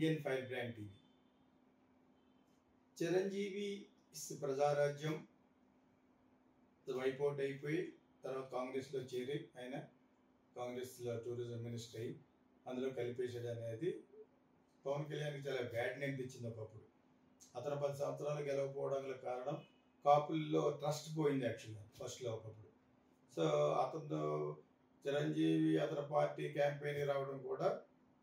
Indian fire brand TV. Chiranjeevi Prajarajyam wipe out అయిపోయి తర్వాత కాంగ్రెస్లో చేరి ఆయన కాంగ్రెస్లో టూరిజం మినిస్టర్ అయ్యి అందులో కలిపేసాడు అనేది పవన్ కళ్యాణ్కి చాలా బ్యాడ్ నేమ్ తెచ్చింది ఒకప్పుడు. అతను 10 సంవత్సరాలు గెలవకపోవడం కారణం కాపుల్లో ట్రస్ట్ పోయింది యాక్చువల్గా ఫస్ట్లో ఒకప్పుడు. సో అతను చిరంజీవి అతని పార్టీ క్యాంపెయిన్కి రావడం కూడా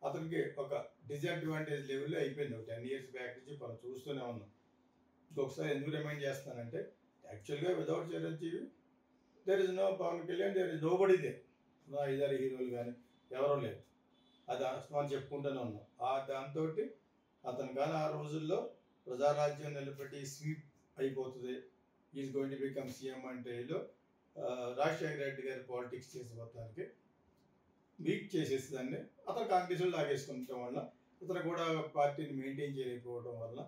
అతనికి ఒక డిసడ్వాంటేజ్ లెవెల్లో అయిపోయింది. ఒక 10 years బ్యాక్ నుంచి మనం చూస్తూనే ఉన్నాం. ఇంకొకసారి ఎందుకు రిమైండ్ చేస్తానంటే యాక్చువల్గా without Chiranjeevi there is no Pawan Kalyan, there is nobody they. 5-6 హీరోలు కానీ ఎవరో లేరు. అది మనం చెప్పుకుంటూనే ఉన్నాం. దాంతో అతను కానీ ఆ రోజుల్లో ప్రజారాజ్యం నిలబెట్టి స్వీప్ అయిపోతుంది, is going to become CM అంటే రాజశేఖర రెడ్డి గారి పాలిటిక్స్ చేసే మొత్తానికి వీక్ చేసేసి దాన్ని అతను కాంగ్రెస్లో లాగేసుకుంటం వల్ల ఇతను కూడా పార్టీని మెయింటైన్ చేయలేకపోవడం వల్ల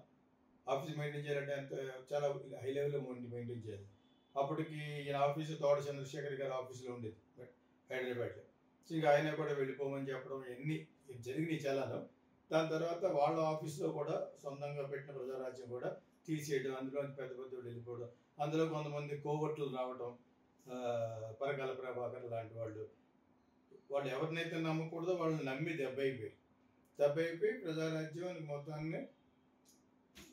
ఆఫీస్ మెయింటైన్ చేయాలంటే అంత చాలా హై లెవెల్లో మెయింటైన్ చేయాలి. అప్పటికి ఈయన ఆఫీసు తోట చంద్రశేఖర్ గారి ఆఫీసులో ఉండేది హైదరాబాద్లో. ఇంకా ఆయన కూడా వెళ్ళిపోమని చెప్పడం ఇవన్నీ జరిగినాయి చాలాను. దాని తర్వాత వాళ్ళ ఆఫీస్లో కూడా సొంతంగా పెట్టిన ప్రజారాజ్యం కూడా తీసేయడం, అందులో పెద్ద పెద్ద వెళ్ళిపోవడం, అందులో కొంతమంది కోవట్లు రావడం, పరకాల ప్రభాకర్ లాంటి వాళ్ళు ఎవరినైతే నమ్మకూడదో వాళ్ళని నమ్మి దెబ్బ అయిపోయి ప్రజారాజ్యం మొత్తాన్ని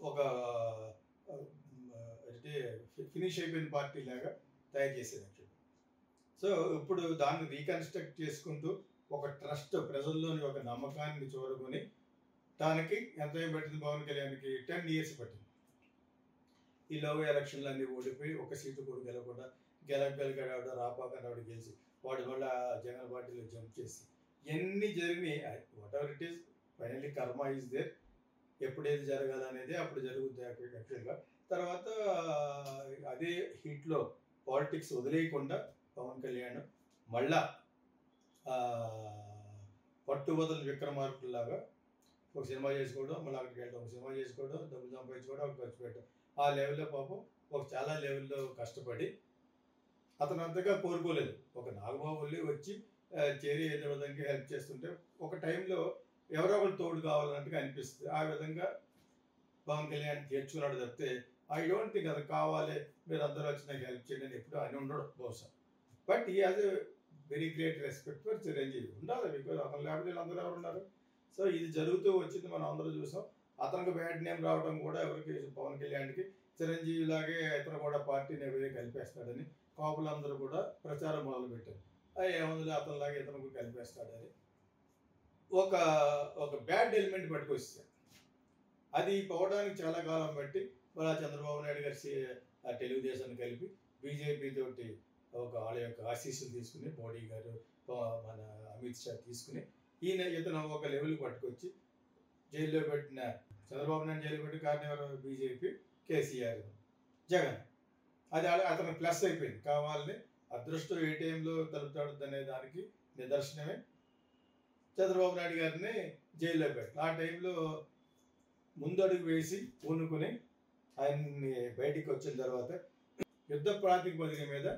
ఒక ఫినిష్ అయిపోయిన పార్టీ లాగా తయారు చేసేది యాక్చువల్లీ. సో ఇప్పుడు దాన్ని రీకన్స్ట్రక్ట్ చేసుకుంటూ ఒక ట్రస్ట్ ప్రజల్లోని ఒక నమ్మకాన్ని చూరకొని దానికి ఎంత పట్టింది పవన్ కళ్యాణ్కి 10 years పట్టింది. ఈ లోగా ఎలక్షన్లు అన్నీ ఓడిపోయి ఒక సీటు కూడా గెలవకుండా గెలగలిగాడు రాపాకని వాడు గెలిచి వాడు మళ్ళీ జగన్ పార్టీలో జంప్ చేసి ఎన్ని జరిగినాయి. What ever it is finally కర్మ ఈజ్ దేర్. ఎప్పుడేది జరగాలనేది అప్పుడు జరుగుద్ది యాక్చువల్గా. తర్వాత అదే హీట్లో పాలిటిక్స్ వదిలేయకుండా పవన్ కళ్యాణ్ మళ్ళా పట్టుబదలు విక్రమార్కుల్లాగా ఒక సినిమా చేసుకోవడం, మళ్ళీ అక్కడికి వెళ్ళడం, ఒక సినిమా చేసుకోవడం, డబ్బులు సంపాదించుకోవడం, ఒక ఖర్చు పెట్టడం, ఆ లెవెల్లో పాపం ఒక చాలా లెవెల్లో కష్టపడి అతను అంతగా కోరుకోలేదు. ఒక నాగబాబు వచ్చి చేరి ఏదో విధంగా హెల్ప్ చేస్తుంటే ఒక టైంలో ఎవరో ఒకరు తోడు కావాలన్నట్టుగా అనిపిస్తుంది. ఆ విధంగా పవన్ కళ్యాణ్ చేర్చుకున్నాడు తప్పితే ఐ డోంట్ థింక్ అది కావాలి మీరు అందరూ వచ్చి నాకు హెల్ప్ చేయండి అని ఎప్పుడు అని ఉండడు బహుశా. బట్ ఈ has a very great respect for Chiranjeevi ఉండాలి, బికాజ్ అతను లేకపోతే వీళ్ళందరూ ఎవరు ఉన్నారు. సో ఇది జరుగుతూ వచ్చింది, మనం అందరూ చూసాం. అతనికి బ్యాడ్ నేమ్ రావడం కూడా ఎవరికి పవన్ కళ్యాణ్కి చిరంజీవి లాగే ఇతను కూడా పార్టీని ఎవరే కలిపేస్తాడని కాపులందరూ కూడా ప్రచారం మొదలుపెట్టారు. ఏముంది అతనిలాగే ఇతను కూడా కలిపేస్తాడని ఒక బ్యాడ్ ఎలిమెంట్ పట్టుకొచ్చారు. అది పోవడానికి చాలా కాలం బట్టి మళ్ళీ చంద్రబాబు నాయుడు గారి తెలుగుదేశాన్ని కలిపి బీజేపీ తోటి వాళ్ళ యొక్క ఆశీస్సులు తీసుకుని మోడీ గారు మన అమిత్ షా తీసుకుని ఇతను ఒక లెవెల్ పట్టుకొచ్చి జైల్లో పెట్టిన చంద్రబాబు నాయుడు జైలు పెట్టి కారణం ఎవరు? బీజేపీ, కేసీఆర్, జగన్. అది అతను ప్లస్ అయిపోయింది. కావాలని అదృష్టం ఏ టైంలో తలుపుతాడు అనే దానికి నిదర్శనమే చంద్రబాబు నాయుడు గారిని జైల్లో పెట్టి ఆ టైంలో ముందడుగు వేసి పూనుకుని ఆయన్ని బయటికి వచ్చిన తర్వాత యుద్ధ ప్రాతిపదిక మీద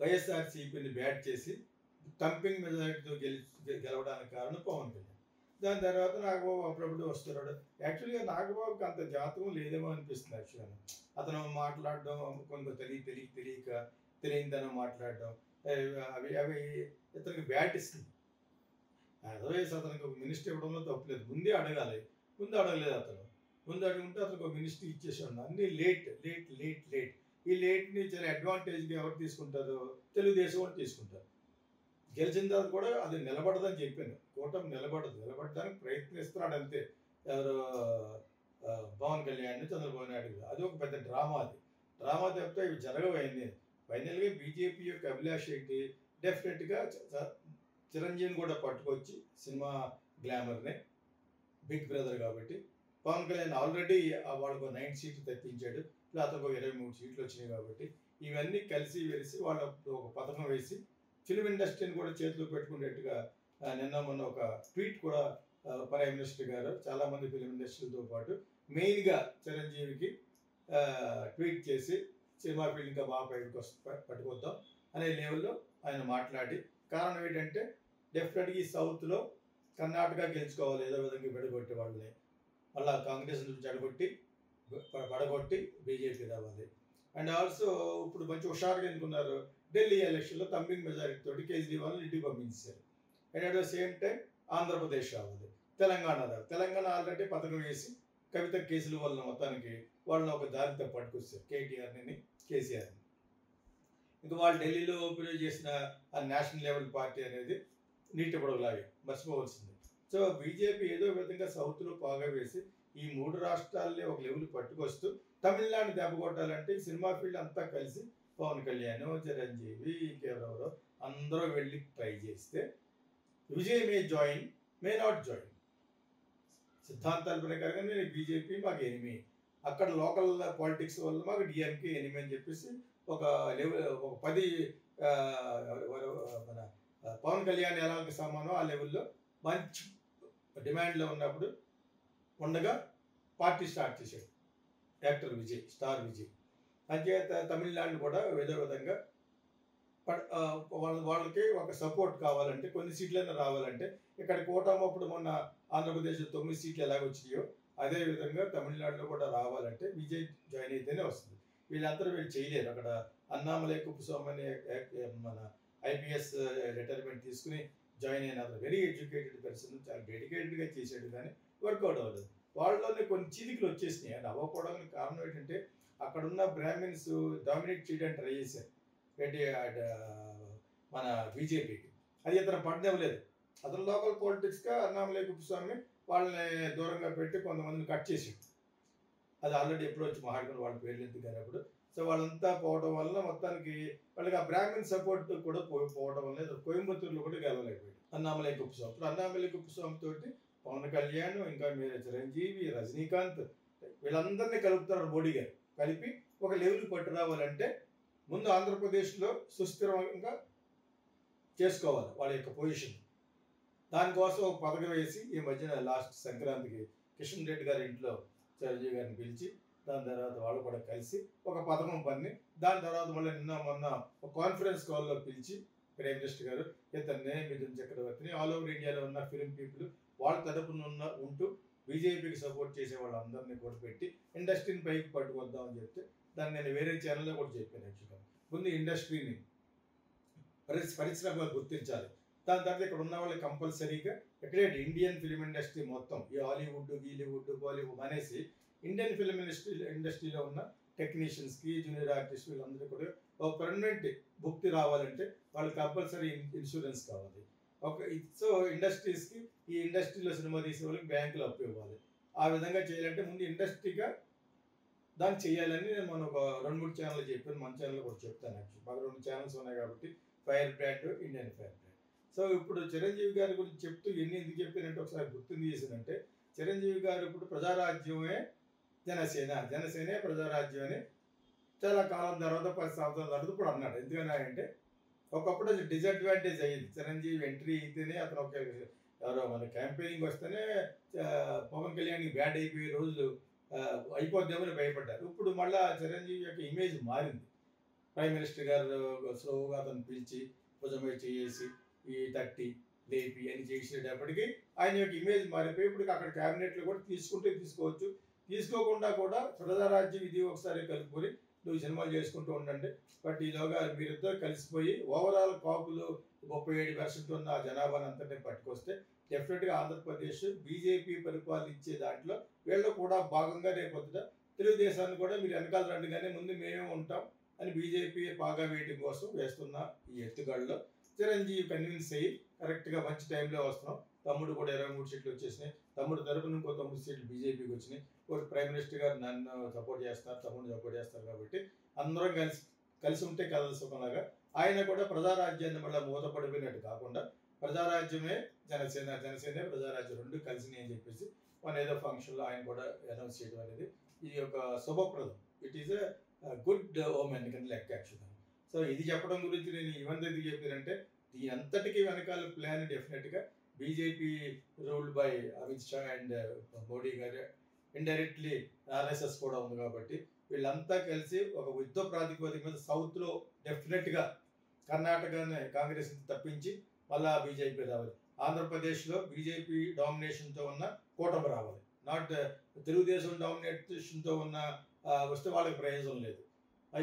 వైఎస్ఆర్సీపీని బ్యాట్ చేసి థంపింగ్ మెజారిటీతో గెలవడానికి కారణం పవన్ కళ్యాణ్. దాని తర్వాత నాగబాబు అప్పుడప్పుడు వస్తున్నాడు. యాక్చువల్గా నాగబాబుకి అంత జాతకం లేదేమో అనిపిస్తుంది. యాక్చువల్గా అతను మాట్లాడడం కొంత తెలియనితనం మాట్లాడడం అవి ఇతనికి బ్యాట్ ఇస్తుంది. అదర్వైజ్ అతనికి ఒక మినిస్టర్ ఇవ్వడంలో తప్పలేదు. ముందు అడగలేదు. ముందు అడుగుంటే అతనికి ఒక మినిస్టర్ ఇచ్చేసాడు. అన్నీ లేట్. ఈ లేట్ని చాలా అడ్వాంటేజ్గా ఎవరు తీసుకుంటారు? తెలుగుదేశం వాళ్ళు తీసుకుంటారు. గెలిచిన తర్వాత కూడా అది నిలబడదని చెప్పాను. కూటమి నిలబడడానికి ప్రయత్నిస్తున్నాడు అంతే. ఎవరు? పవన్ కళ్యాణ్, చంద్రబాబు నాయుడు. అది ఒక పెద్ద డ్రామా. డ్రామా తప్పితే ఇవి జరగవైంది. ఫైనల్గా బీజేపీ యొక్క అభిలాష ఏంటి? డెఫినెట్గా చిరంజీవిని కూడా పట్టుకొచ్చి సినిమా గ్లామర్ని బిగ్ బ్రదర్ కాబట్టి పవన్ కళ్యాణ్ ఆల్రెడీ వాళ్ళకు 9 సీట్లు తెప్పించాడు. అతనికి 23 సీట్లు వచ్చినాయి కాబట్టి ఇవన్నీ కలిసి వెలిసి వాళ్ళ ఒక పథకం వేసి ఫిల్మ్ ఇండస్ట్రీని కూడా చేతిలో పెట్టుకునేట్టుగా నిన్న మొన్న ఒక ట్వీట్ కూడా ప్రైమ్ మినిస్టర్ గారు చాలామంది ఫిల్మ్ ఇండస్ట్రీతో పాటు మెయిన్గా చిరంజీవికి ట్వీట్ చేసి సినిమా ఫీల్డ్ ఇంకా బాగా పట్టుకొద్దాం అనే లెవెల్లో ఆయన మాట్లాడి కారణం ఏంటంటే డెఫినెట్గా ఈ సౌత్లో కర్ణాటక గెలుచుకోవాలి, ఏదో విధంగా విడగొట్టి వాళ్ళని మళ్ళీ కాంగ్రెస్ నుంచి పడగొట్టి బీజేపీ రావాలి. అండ్ ఆల్సో ఇప్పుడు మంచి హుషారుగా ఎందుకున్నారు, ఢిల్లీ ఎలక్షన్లో తంబింగ్ మెజారిటీ తోటి కేజ్రీవాల్ని ఇంటికి పంపించారు. And at the same time Andhra Pradesh రావాలి, తెలంగాణ రావాలి. తెలంగాణ ఆల్రెడీ పథకం వేసి కవిత కేసుల వల్ల మొత్తానికి వాళ్ళని ఒక దారితో పట్టుకొచ్చారు, కేటీఆర్ని కేసీఆర్ని. ఇంకా వాళ్ళు ఢిల్లీలో ఓపెన్ చేసిన ఆ నేషనల్ లెవెల్ పార్టీ అనేది నీటి పొడవులాగే మర్చిపోవలసింది. సో బీజేపీ ఏదో విధంగా సౌత్లో బాగా వేసి ఈ 3 రాష్ట్రాలని ఒక లెవెల్ పట్టుకొస్తూ తమిళనాడు దెబ్బ కొట్టాలంటే ఈ సినిమా ఫీల్డ్ అంతా కలిసి పవన్ కళ్యాణ్, చిరంజీవి, ఇంకెవరెవరో అందరూ వెళ్ళి ట్రై చేస్తే విజయ్ మే జాయిన్, మే నాట్ జాయిన్. సిద్ధాంతాల ప్రకారంగా నేను బీజేపీ మాకు ఎనిమి, అక్కడ లోకల్ పాలిటిక్స్ వల్ల మాకు డిఎంకే ఎనిమి అని చెప్పేసి ఒక లెవెల్, ఒక 10 మన పవన్ కళ్యాణ్ ఎలా సమానం ఆ లెవెల్లో మంచి డిమాండ్లో ఉన్నప్పుడు ఉండగా పార్టీ స్టార్ట్ చేశాడు యాక్టర్ విజయ్, స్టార్ విజయ్. అంచేత తమిళనాడు కూడా ఏదో విధంగా వాళ్ళకి ఒక సపోర్ట్ కావాలంటే, కొన్ని సీట్లైనా రావాలంటే, ఇక్కడ కూటమి మొన్న ఆంధ్రప్రదేశ్ 9 సీట్లు ఎలాగొచ్చినాయో అదేవిధంగా తమిళనాడులో కూడా రావాలంటే విజయ్ జాయిన్ అయితేనే వస్తుంది. వీళ్ళు చేయలేరు. అక్కడ అన్నామలై కుప్పస్వామి మన ఐపీఎస్ రిటైర్మెంట్ తీసుకుని జాయిన్ అయిన వెరీ ఎడ్యుకేటెడ్ పర్సన్, చాలా డెడికేటెడ్గా చేసాడు, కానీ వర్కౌట్ అవ్వలేదు. వాళ్ళలోనే కొన్ని చీలికలు వచ్చేసినాయి. అది అవ్వకపోవడానికి కారణం ఏంటంటే అక్కడున్న బ్రాహ్మిన్స్ డామినేట్ చేయడానికి ట్రై చేశారు మన బీజేపీకి. అది ఇతను పడనివ్వలేదు. అతను లోకల్ పాలిటిక్స్గా అన్నామలై కుప్పస్వామి వాళ్ళని దూరంగా పెట్టి కొంతమందిని కట్ చేసాడు. అది ఆల్రెడీ ఎప్పుడో వచ్చి మాట్లాడుకుని వాళ్ళ పేర్లు ఎందుకు కానీ అప్పుడు. సో వాళ్ళంతా పోవడం వల్ల మొత్తానికి వాళ్ళకి ఆ బ్రాహ్మణ్ సపోర్ట్ కూడా పోవడం వల్ల కోయంబత్తూరులో కూడా గెలవలేకపోయాడు అన్నామలై కుప్పస్వామి. ఇప్పుడు అన్నామలై కుప్పస్వామి తోటి పవన్ కళ్యాణ్, ఇంకా మీరు చిరంజీవి, రజనీకాంత్ వీళ్ళందరినీ కలుపుతారు మోడీ గారు. కలిపి ఒక లెవెల్ పట్టు రావాలంటే ముందు ఆంధ్రప్రదేశ్లో సుస్థిరంగా చేసుకోవాలి వాళ్ళ యొక్క పొజిషన్. దానికోసం ఒక పథకం వేసి ఈ మధ్యన లాస్ట్ సంక్రాంతికి కిషన్ రెడ్డి గారి ఇంట్లో చిరంజీవి గారిని పిలిచి దాని తర్వాత వాళ్ళు కూడా కలిసి ఒక పథకం పన్ని, దాని తర్వాత మళ్ళీ మొన్న ఒక కాన్ఫరెన్స్ కాల్లో పిలిచి ప్రైమ్ మినిస్టర్ గారు ఇతన్ని మిథున్ చక్రవర్తిని ఆల్ ఓవర్ ఇండియాలో ఉన్న ఫిలిం పీపుల్ వాళ్ళ తరపున ఉంటూ బీజేపీకి సపోర్ట్ చేసే వాళ్ళందరినీ కూడా పెట్టి ఇండస్ట్రీని పైకి పట్టుకొద్దామని చెప్తే దాన్ని నేను వేరే ఛానల్లో కూడా చెప్పాను. యాక్చువల్గా ముందు ఇండస్ట్రీని పరిశ్రమగా గుర్తించాలి. దాని తర్వాత ఇక్కడ ఉన్న వాళ్ళు కంపల్సరీగా ఎక్కడే ఇండియన్ ఫిలిం ఇండస్ట్రీ మొత్తం ఈ హాలీవుడ్, గీలీవుడ్, బాలీవుడ్ అనేసి ఇండియన్ ఫిలిం ఇండస్ట్రీలో ఉన్న టెక్నీషియన్స్కి, జూనియర్ ఆర్టిస్ట్ వీళ్ళందరూ కూడా ఒక పర్మనెంట్ భుక్తి రావాలంటే వాళ్ళకి కంపల్సరీ ఇన్సూరెన్స్ కావాలి. సో ఇండస్ట్రీస్కి, ఈ ఇండస్ట్రీలో సినిమా తీసే వాళ్ళకి బ్యాంకులు అప్పు ఇవ్వాలి. ఆ విధంగా చేయాలంటే ముందు ఇండస్ట్రీగా దాన్ని చేయాలని నేను మనం ఒక 2-3 ఛానల్ చెప్పాను. మన ఛానల్ కూడా చెప్తాను. యాక్చువల్ మాకు 2 ఛానల్స్ ఉన్నాయి కాబట్టి fire brand, Indian fire brand. So ఇప్పుడు చిరంజీవి గారి గురించి చెప్తూ ఎందుకు చెప్పానంటే ఒకసారి గుర్తుంది చేశానంటే, చిరంజీవి గారు ఇప్పుడు ప్రజారాజ్యమే జనసేనే ప్రజారాజ్యం అని చాలా కాలం తర్వాత 10 సంవత్సరాల తర్వాత ఇప్పుడు అన్నాడు. ఎందుకన్నాడంటే ఒకప్పుడు అది డిసడ్వాంటేజ్ అయ్యింది. చిరంజీవి ఎంట్రీ అయితేనే అతను ఒక ఎవరో మన క్యాంపెయినింగ్ వస్తేనే పవన్ కళ్యాణ్కి బ్యాడ్ అయిపోయే రోజులు అయిపోద్దామని భయపడ్డారు. ఇప్పుడు మళ్ళీ చిరంజీవి యొక్క ఇమేజ్ మారింది. ప్రైమ్ మినిస్టర్ గారు స్లోగా అతను పిలిచి భుజమే చేసి ఈ తట్టి లేపి అని చేసేటప్పటికి ఆయన యొక్క ఇమేజ్ మారిపోయి ఇప్పుడు అక్కడ క్యాబినెట్లో కూడా తీసుకోవచ్చు. తీసుకోకుండా కూడా ప్రజారాజ్యం ఇది ఒకసారి కలుపుకొని నువ్వు సినిమాలు చేసుకుంటూ ఉండండి. బట్ ఈలోగా మీరిద్దరు కలిసిపోయి ఓవరాల్ కాపులు 37% ఉన్న జనాభాని అంతటిని పట్టుకొస్తే డెఫినెట్గా ఆంధ్రప్రదేశ్ బీజేపీ పరిపాలించే దాంట్లో వీళ్ళు కూడా భాగంగా రేపొద్దుట తెలుగుదేశాన్ని కూడా మీరు వెనకాల రండి కానీ ముందు మేమే ఉంటాం అని బీజేపీ బాగా వేయడం కోసం వేస్తున్న ఈ ఎత్తుగడలో చిరంజీవి కన్విన్స్ అయ్యి కరెక్ట్గా మంచి టైంలో వస్తున్నాం. తమ్ముడు కూడా 23 సీట్లు వచ్చేసినాయి. తమ్ముడు తరపున ఇంకో 9 సీట్లు బీజేపీకి వచ్చినాయి. ఒకటి ప్రైమ్ మినిస్టర్ గారు నన్ను సపోర్ట్ చేస్తారు, తమ్ముడిని సపోర్ట్ చేస్తారు కాబట్టి అందరం కలిసి ఉంటే కథల సుఖంలాగా ఆయన కూడా ప్రజారాజ్యాన్ని మళ్ళీ మూతపడిపోయినట్టు కాకుండా ప్రజారాజ్యమే జనసేనే ప్రజారాజ్యం 2 కలిసినాయి అని చెప్పేసి మన ఏదో ఫంక్షన్లో ఆయన కూడా అనౌన్స్ చేయడం అనేది ఇది ఒక శుభప్రదం. ఇట్ ఈస్ ఎ గుడ్ ఓమెన్ కింద లెక్క యాక్చువల్గా. సో ఇది చెప్పడం గురించి నేను ఇవంతా ఎందుకు చెప్పానంటే దీని అంతటికీ వెనకాల ప్లాన్ డెఫినెట్గా BJP ruled by Amit Shah and Modi గారు, ఇండైరెక్ట్లీ ఆర్ఎస్ఎస్ కూడా ఉంది కాబట్టి వీళ్ళంతా కలిసి ఒక యుద్ధ ప్రాతిపదిక మీద సౌత్లో డెఫినెట్గా కర్ణాటకని కాంగ్రెస్ తప్పించి మళ్ళా బీజేపీ రావాలి. ఆంధ్రప్రదేశ్లో బీజేపీ డామినేషన్తో ఉన్న కూటమి రావాలి. నాట్ తెలుగుదేశం డామినేషన్తో ఉన్న వస్తే వాళ్ళకి ప్రయోజనం లేదు.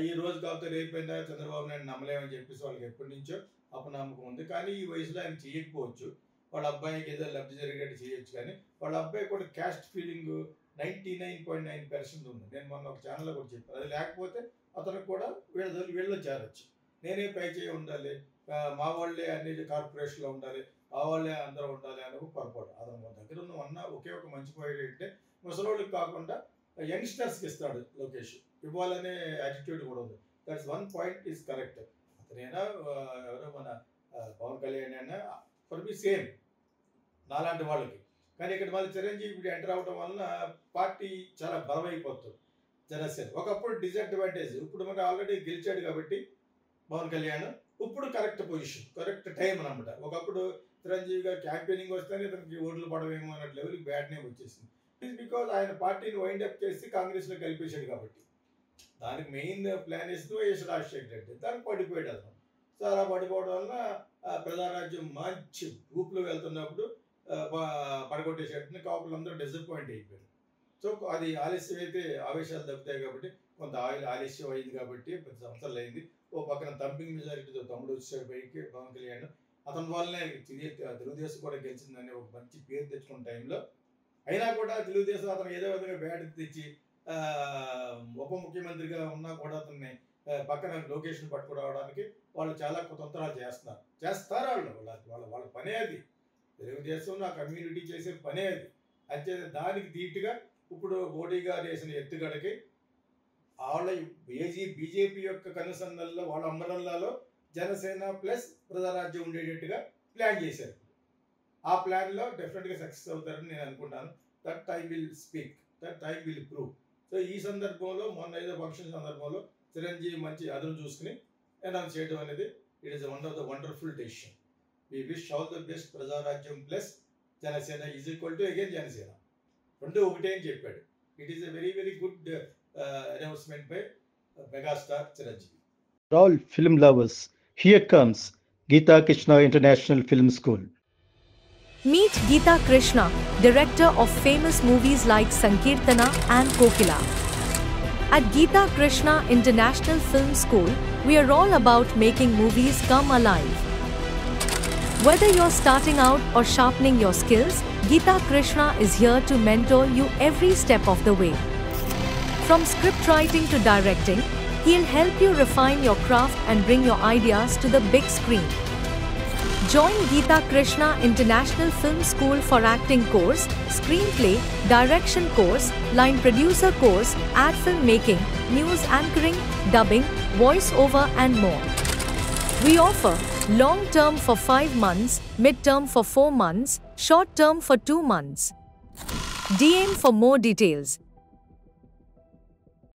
ఈ రోజు కాకపోతే రేపైనా చంద్రబాబు నాయుడు నమ్మలేమని చెప్పేసి వాళ్ళకి ఎప్పటి నుంచో అపనమ్మకం ఉంది. కానీ ఈ వయసులో ఆయన చేయకపోవచ్చు. వాళ్ళ అబ్బాయికి ఏదో లబ్ధి జరిగేట్టు చేయొచ్చు. కానీ వాళ్ళ అబ్బాయి కూడా క్యాస్ట్ ఫీలింగ్ 99.9% ఉంది. నేను మొన్న ఒక ఛానల్లో కూడా చెప్పాను. అది లేకపోతే అతనికి కూడా వీళ్ళు చేరొచ్చు. నేనే పై చేయి ఉండాలి, మా వాళ్ళే అన్ని కార్పొరేషన్లో ఉండాలి, ఆ వాళ్ళే అందరూ ఉండాలి అని పొరపాటు. అతను మా దగ్గర ఉన్న ఒకే ఒక మంచి పాయింట్ ఏంటంటే ముసలోళ్ళకి కాకుండా యంగ్స్టర్స్కి ఇస్తాడు లోకేష్. ఇవ్వాలనే యాటిట్యూడ్ కూడా ఉంది. That's one point is correct. అతనైనా ఎవరో మన పవన్ కళ్యాణ్ అయినా ఫర్ బి సేమ్ నాలాంటి వాళ్ళకి. కానీ ఇక్కడ మళ్ళీ చిరంజీవి ఇప్పుడు ఎంటర్ అవడం వలన పార్టీ చాలా బలమైపోతుంది జనసేన. ఒకప్పుడు డిసడ్వాంటేజ్, ఇప్పుడు మనకు ఆల్రెడీ గెలిచాడు కాబట్టి పవన్ కళ్యాణ్ ఇప్పుడు కరెక్ట్ పొజిషన్, కరెక్ట్ టైం అనమాట. ఒకప్పుడు చిరంజీవి గారు క్యాంపెయినింగ్ వస్తేనే ఇతనికి ఓట్లు పడవేమో అన్నట్టు లెవెల్కి బ్యాడ్ నేమ్ వచ్చేసింది. ఇట్ బికాజ్ ఆయన పార్టీని వైండప్ చేసి కాంగ్రెస్లో కలిపేశాడు కాబట్టి. దానికి మెయిన్ ప్లాన్ వేస్తూ వైఎస్ రాజశేఖర రెడ్డి, దానికి పడిపోయాడు అతను. సో అలా పడిపోవడం వల్ల ప్రజారాజ్యం మంచి గ్రూప్లో వెళ్తున్నప్పుడు పడగొట్టేసేటని కాపులందరూ డిసప్పాయింట్ అయిపోయారు. సో అది ఆలస్యం అయితే ఆవేశాలు తగ్గుతాయి కాబట్టి కొంత ఆలస్యం అయింది కాబట్టి 10 సంవత్సరాలు అయింది. ఓ పక్కన తంపింగ్ మెజారిటీతో తమ్ముడు వచ్చాడు పైకి పవన్ కళ్యాణ్. అతని వల్లనే తెలుగుదేశం కూడా గెలిచిందని ఒక మంచి పేరు తెచ్చుకున్న టైంలో అయినా కూడా తెలుగుదేశం అతను ఏదో విధంగా బ్యాట్ తెచ్చి ఉప ముఖ్యమంత్రిగా ఉన్నా కూడా అతన్ని పక్కన లొకేషన్ పట్టుకురావడానికి వాళ్ళు చాలా కుతంత్రాలు చేస్తారు వాళ్ళ పనే అది. తెలుగుదేశం నా కమ్యూనిటీ చేసే పనే అది. అంటే దానికి ధీటుగా ఇప్పుడు మోడీ గారు వేసిన ఎత్తుగడకి వాళ్ళ బీజేపీ యొక్క కనుసన్నల్లో వాళ్ళ అంబరల్లాలో జనసేన ప్లస్ ప్రజారాజ్యం ఉండేటట్టుగా ప్లాన్ చేశారు. ఆ ప్లాన్లో డెఫినెట్గా సక్సెస్ అవుతారని నేను అనుకుంటాను. That time will speak, that time will prove. So ఈ సందర్భంలో మొన్న ఏదో ఫంక్షన్ సందర్భంలో చిరంజీవి మంచి అదును చూసుకుని అనౌన్స్ చేయడం అనేది it is one of the wonderful decision. We wish all the best. Prajarajyam plus Janasena is equal to again Janasena, రెండు ఒకటే అని చెప్పాడు. It is a very very good announcement by megastar Chiranjeevi. For all film lovers, here comes Geeta Krishna International Film School. Meet Geeta Krishna, director of famous movies like Sankirtana and Kokila. At Geeta Krishna International Film School, we are all about making movies come alive. Whether you're starting out or sharpening your skills, Geeta Krishna is here to mentor you every step of the way. From script writing to directing, he'll help you refine your craft and bring your ideas to the big screen. Join Geeta Krishna International Film School for acting course, screenplay, direction course, line producer course, ad film making, news anchoring, dubbing, voice over and more. We offer long term for 5 months, mid term for 4 months, short term for 2 months. DM for more details.